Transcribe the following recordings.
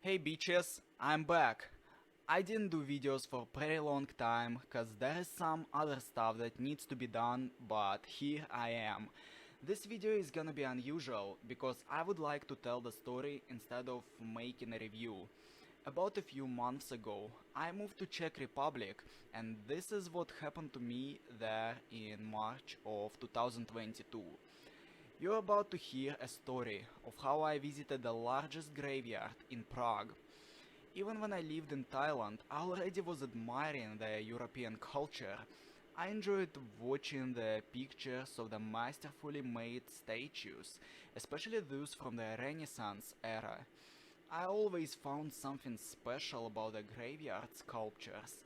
Hey bitches, I'm back. I didn't do videos for a pretty long time cause there is some other stuff that needs to be done, but here I am. This video is gonna be unusual because I would like to tell the story instead of making a review. About a few months ago, I moved to Czech Republic and this is what happened to me there in March of 2022. You're about to hear a story of how I visited the largest graveyard in Prague. Even when I lived in Thailand, I already was admiring the European culture. I enjoyed watching the pictures of the masterfully made statues, especially those from the Renaissance era. I always found something special about the graveyard sculptures.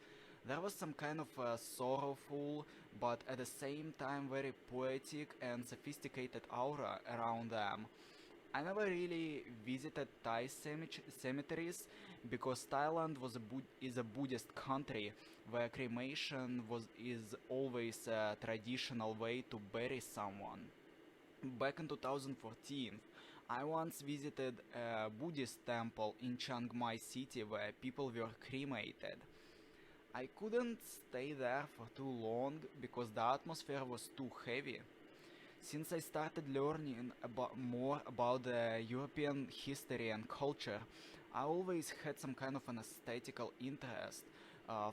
There was some kind of a sorrowful, but at the same time very poetic and sophisticated aura around them. I never really visited Thai cemeteries because Thailand is a Buddhist country where cremation is always a traditional way to bury someone. Back in 2014, I once visited a Buddhist temple in Chiang Mai city where people were cremated. I couldn't stay there for too long because the atmosphere was too heavy. Since I started learning more about the European history and culture, I always had some kind of an aesthetical interest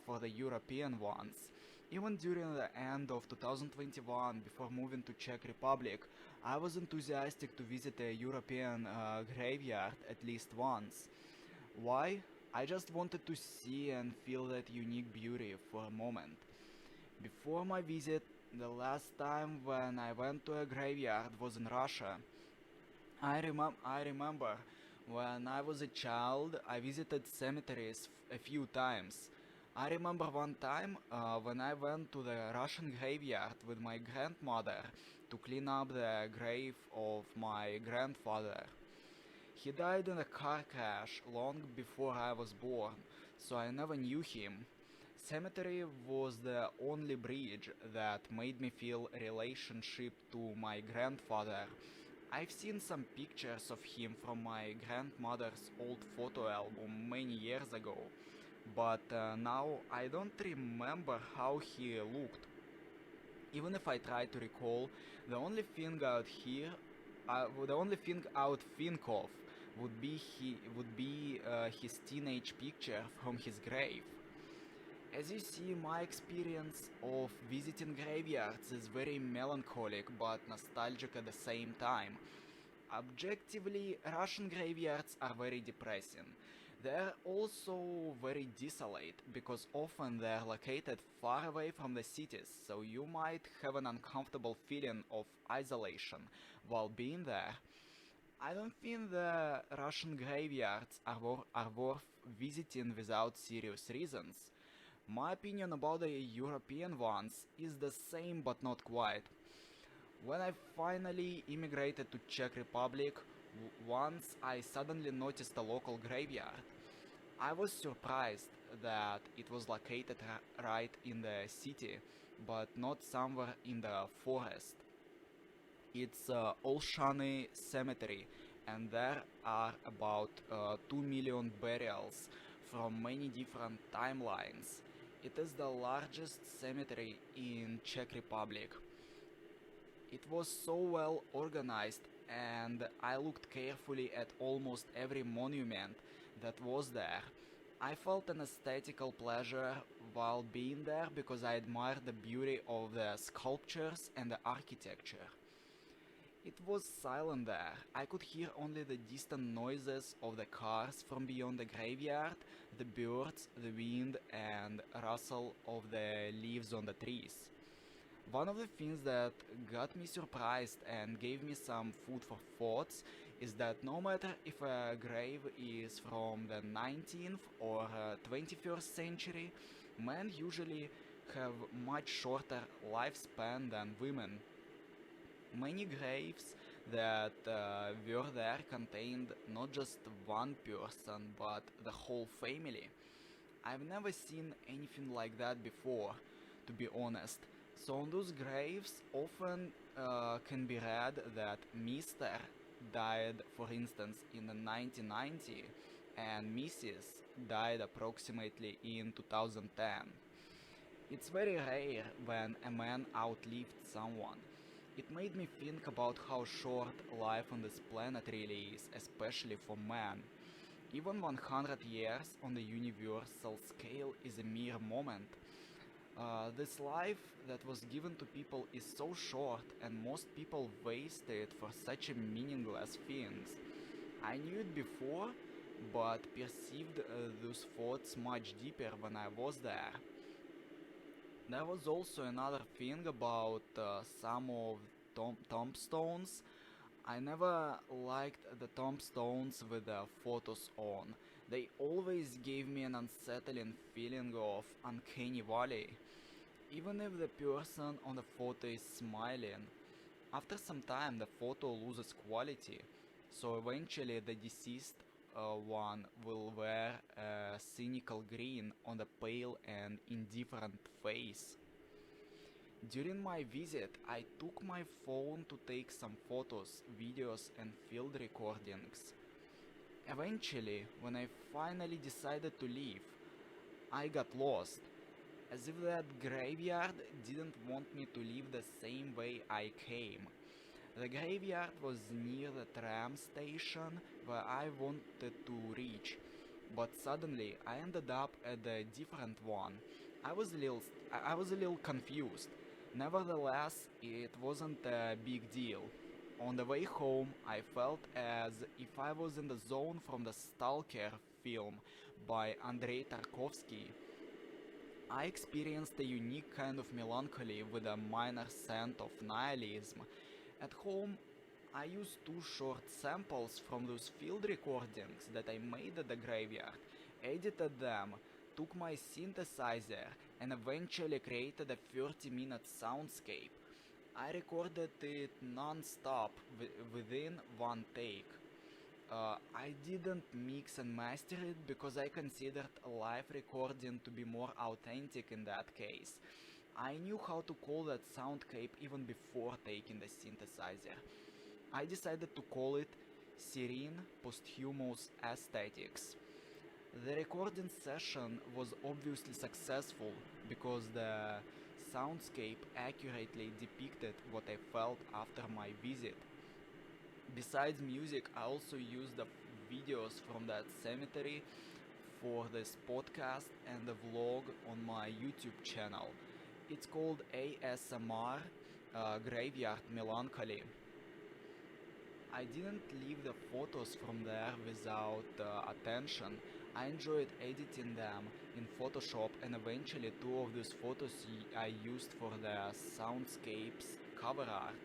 for the European ones. Even during the end of 2021, before moving to Czech Republic, I was enthusiastic to visit a European graveyard at least once. Why? I just wanted to see and feel that unique beauty for a moment. Before my visit, the last time when I went to a graveyard was in Russia. I remember when I was a child, I visited cemeteries a few times. I remember one time when I went to the Russian graveyard with my grandmother to clean up the grave of my grandfather. He died in a car crash long before I was born, so I never knew him. Cemetery was the only bridge that made me feel a relationship to my grandfather. I've seen some pictures of him from my grandmother's old photo album many years ago, but now I don't remember how he looked. Even if I try to recall, the only thing I would think of would be his teenage picture from his grave. As you see, my experience of visiting graveyards is very melancholic but nostalgic at the same time. Objectively, Russian graveyards are very depressing. They're also very desolate because often they're located far away from the cities, so you might have an uncomfortable feeling of isolation while being there. I don't think the Russian graveyards are worth visiting without serious reasons. My opinion about the European ones is the same but not quite. When I finally immigrated to Czech Republic, once I suddenly noticed a local graveyard. I was surprised that it was located right in the city, but not somewhere in the forest. It's Olshany Cemetery, and there are about 2 million burials from many different timelines. It is the largest cemetery in Czech Republic. It was so well organized, and I looked carefully at almost every monument that was there. I felt an aesthetical pleasure while being there because I admired the beauty of the sculptures and the architecture. It was silent there. I could hear only the distant noises of the cars from beyond the graveyard, the birds, the wind, and rustle of the leaves on the trees. One of the things that got me surprised and gave me some food for thoughts is that no matter if a grave is from the 19th or 21st century, men usually have much shorter lifespan than women. Many graves that were there contained not just one person but the whole family. I've never seen anything like that before, to be honest. So on those graves often can be read that Mr. died, for instance, in the 1990 and Mrs. died approximately in 2010. It's very rare when a man outlived someone. It made me think about how short life on this planet really is, especially for men. Even 100 years on the universal scale is a mere moment. This life that was given to people is so short, and most people waste it for such a meaningless things. I knew it before, but perceived those thoughts much deeper when I was there. There was also another thing about some of tombstones. I never liked the tombstones with the photos on. They always gave me an unsettling feeling of uncanny valley. Even if the person on the photo is smiling, after some time the photo loses quality, so eventually the deceased one will wear a cynical grin on the pale and indifferent face. During my visit, I took my phone to take some photos, videos, and field recordings. Eventually, when I finally decided to leave, I got lost, as if that graveyard didn't want me to leave the same way I came. The graveyard was near the tram station where I wanted to reach, but suddenly I ended up at a different one. I was a little confused. Nevertheless, it wasn't a big deal. On the way home, I felt as if I was in the zone from the Stalker film by Andrei Tarkovsky. I experienced a unique kind of melancholy with a minor scent of nihilism. At home, I used two short samples from those field recordings that I made at the graveyard, edited them, took my synthesizer, and eventually created a 30-minute soundscape. I recorded it non-stop within one take. I didn't mix and master it because I considered live recording to be more authentic in that case. I knew how to call that soundcape even before taking the synthesizer. I decided to call it Serene Posthumous Aesthetics. The recording session was obviously successful because the soundscape accurately depicted what I felt after my visit. Besides music, I also used the videos from that cemetery for this podcast and the vlog on my YouTube channel. It's called ASMR Graveyard Melancholy. I didn't leave the photos from there without attention. I enjoyed editing them in Photoshop, and eventually two of those photos I used for the soundscapes cover art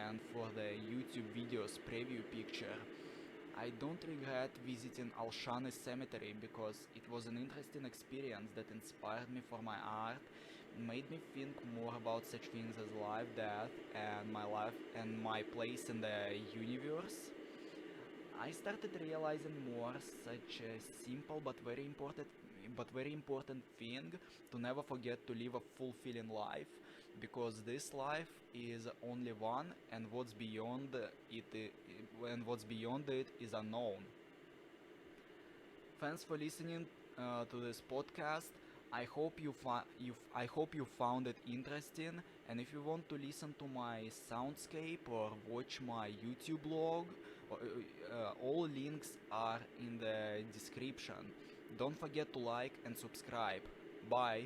and for the YouTube videos preview picture. I don't regret visiting Alshani Cemetery because it was an interesting experience that inspired me for my art, made me think more about such things as life, death, and my life and my place in the universe. I started realizing more such a simple but very important thing to never forget to live a fulfilling life because this life is only one and what's beyond it is unknown. Thanks for listening to this podcast. I hope you found it interesting. And if you want to listen to my soundscape or watch my YouTube blog, all links are in the description. Don't forget to like and subscribe. Bye.